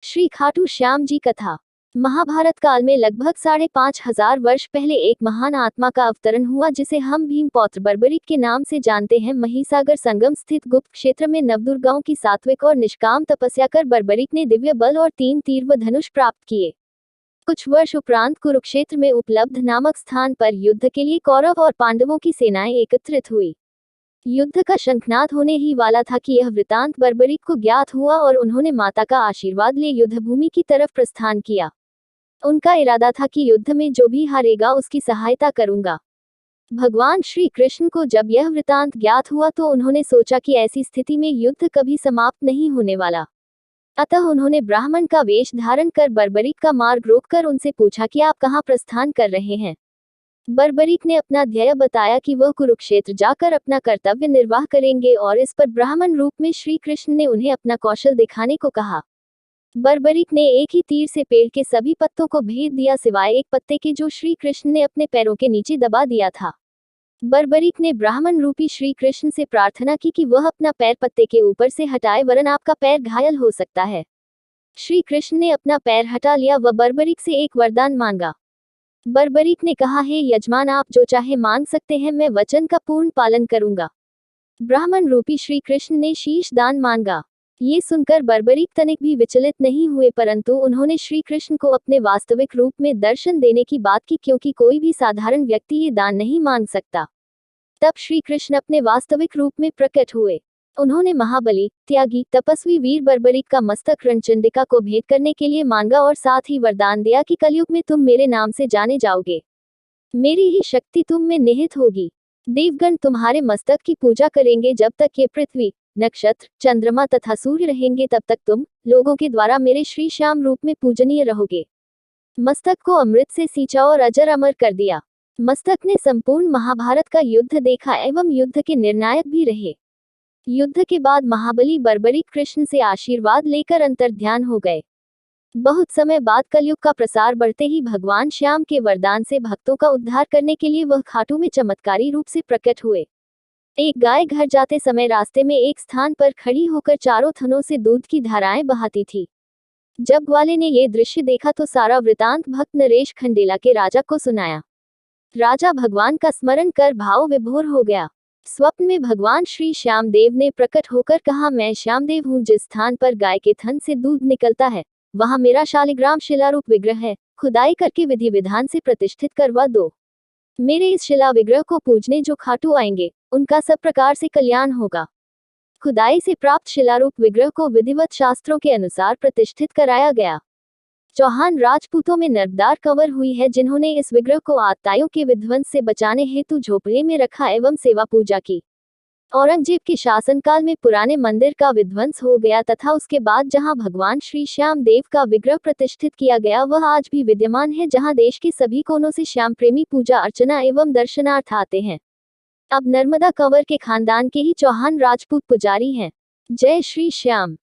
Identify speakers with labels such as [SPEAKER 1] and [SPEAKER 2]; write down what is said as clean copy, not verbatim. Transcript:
[SPEAKER 1] श्री खाटू श्याम जी कथा। महाभारत काल में लगभग 5,500 वर्ष पहले एक महान आत्मा का अवतरण हुआ जिसे हम भीमपौत्र बर्बरीक के नाम से जानते हैं। महिसागर संगम स्थित गुप्त क्षेत्र में नवदुर्गाओं की सात्विक और निष्काम तपस्या कर बर्बरीक ने दिव्य बल और 3 तीर व धनुष प्राप्त किए। कुछ वर्ष उपरांत कुरुक्षेत्र में उपलब्ध नामक स्थान पर युद्ध के लिए कौरव और पांडवों की सेनाएं एकत्रित हुई। युद्ध का शंखनाद होने ही वाला था कि यह वृतांत बर्बरीक को ज्ञात हुआ और उन्होंने माता का आशीर्वाद ले युद्धभूमि की तरफ प्रस्थान किया। उनका इरादा था कि युद्ध में जो भी हारेगा उसकी सहायता करूंगा। भगवान श्री कृष्ण को जब यह वृतांत ज्ञात हुआ तो उन्होंने सोचा कि ऐसी स्थिति में युद्ध कभी समाप्त नहीं होने वाला। अतः उन्होंने ब्राह्मण का वेश धारण कर बर्बरीक का मार्ग रोककर उनसे पूछा कि आप कहाँ प्रस्थान कर रहे हैं। बर्बरीक ने अपना ध्येय बताया कि वह कुरुक्षेत्र जाकर अपना कर्तव्य निर्वाह करेंगे और इस पर ब्राह्मण रूप में श्री कृष्ण ने उन्हें अपना कौशल दिखाने को कहा। बर्बरीक ने एक ही तीर से पेड़ के सभी पत्तों को भेद दिया सिवाय एक पत्ते के जो श्री कृष्ण ने अपने पैरों के नीचे दबा दिया था। बर्बरीक ने ब्राह्मण रूपी श्री कृष्ण से प्रार्थना की कि वह अपना पैर पत्ते के ऊपर से हटाए वरन आपका पैर घायल हो सकता है। श्री कृष्ण ने अपना पैर हटा लिया व बर्बरीक से एक वरदान मांगा। बर्बरीक ने कहा, हे यजमान, आप जो चाहे मांग सकते हैं, मैं वचन का पूर्ण पालन करूंगा। ब्राह्मण रूपी श्री कृष्ण ने शीश दान मांगा। ये सुनकर बर्बरीक तनिक भी विचलित नहीं हुए, परंतु उन्होंने श्री कृष्ण को अपने वास्तविक रूप में दर्शन देने की बात की क्योंकि कोई भी साधारण व्यक्ति ये दान नहीं मांग सकता। तब श्री कृष्ण अपने वास्तविक रूप में प्रकट हुए। उन्होंने महाबली, त्यागी, तपस्वी वीर बर्बरीक का मस्तक रणचंडिका को भेंट करने के लिए मांगा और साथ ही वरदान दिया कि कलयुग में तुम मेरे नाम से जाने जाओगे। मेरी ही शक्ति तुम में निहित होगी। देवगण तुम्हारे मस्तक की पूजा करेंगे। जब तक ये पृथ्वी, नक्षत्र, चंद्रमा तथा सूर्य रहेंगे तब तक तुम लोगों के द्वारा मेरे श्री श्याम रूप में पूजनीय रहोगे। मस्तक को अमृत से सींचा और अजर अमर कर दिया। मस्तक ने संपूर्ण महाभारत का युद्ध देखा एवं युद्ध के निर्णायक भी रहे। युद्ध के बाद महाबली बर्बरीक कृष्ण से आशीर्वाद लेकर अंतर्ध्यान हो गए। बहुत समय बाद कलयुग का प्रसार बढ़ते ही भगवान श्याम के वरदान से भक्तों का उद्धार करने के लिए वह खाटू में चमत्कारी रूप से प्रकट हुए। एक गाय घर जाते समय रास्ते में एक स्थान पर खड़ी होकर चारों थनों से दूध की धाराएं बहाती थी। जब ग्वाले ने ये दृश्य देखा तो सारा वृतांत भक्त नरेश खंडेला के राजा को सुनाया। राजा भगवान का स्मरण कर भाव विभोर हो गया। स्वप्न में भगवान श्री श्यामदेव ने प्रकट होकर कहा, मैं श्यामदेव हूँ। जिस स्थान पर गाय के थन से दूध निकलता है वहां मेरा शालिग्राम शिलारूप विग्रह है। खुदाई करके विधि विधान से प्रतिष्ठित करवा दो। मेरे इस शिला विग्रह को पूजने जो खाटू आएंगे उनका सब प्रकार से कल्याण होगा। खुदाई से प्राप्त शिलारूप विग्रह को विधिवत शास्त्रों के अनुसार प्रतिष्ठित कराया गया। चौहान राजपूतों में नर्मदार कंवर हुई है जिन्होंने इस विग्रह को आतताइयों के विध्वंस से बचाने हेतु झोपड़े में रखा एवं सेवा पूजा की। औरंगजेब के शासनकाल में पुराने मंदिर का विध्वंस हो गया तथा उसके बाद जहां भगवान श्री श्याम देव का विग्रह प्रतिष्ठित किया गया वह आज भी विद्यमान है, जहां देश के सभी कोनों से श्याम प्रेमी पूजा अर्चना एवं दर्शनार्थ आते हैं। अब नर्मदा कंवर के खानदान के ही चौहान राजपूत पुजारी हैं। जय श्री श्याम।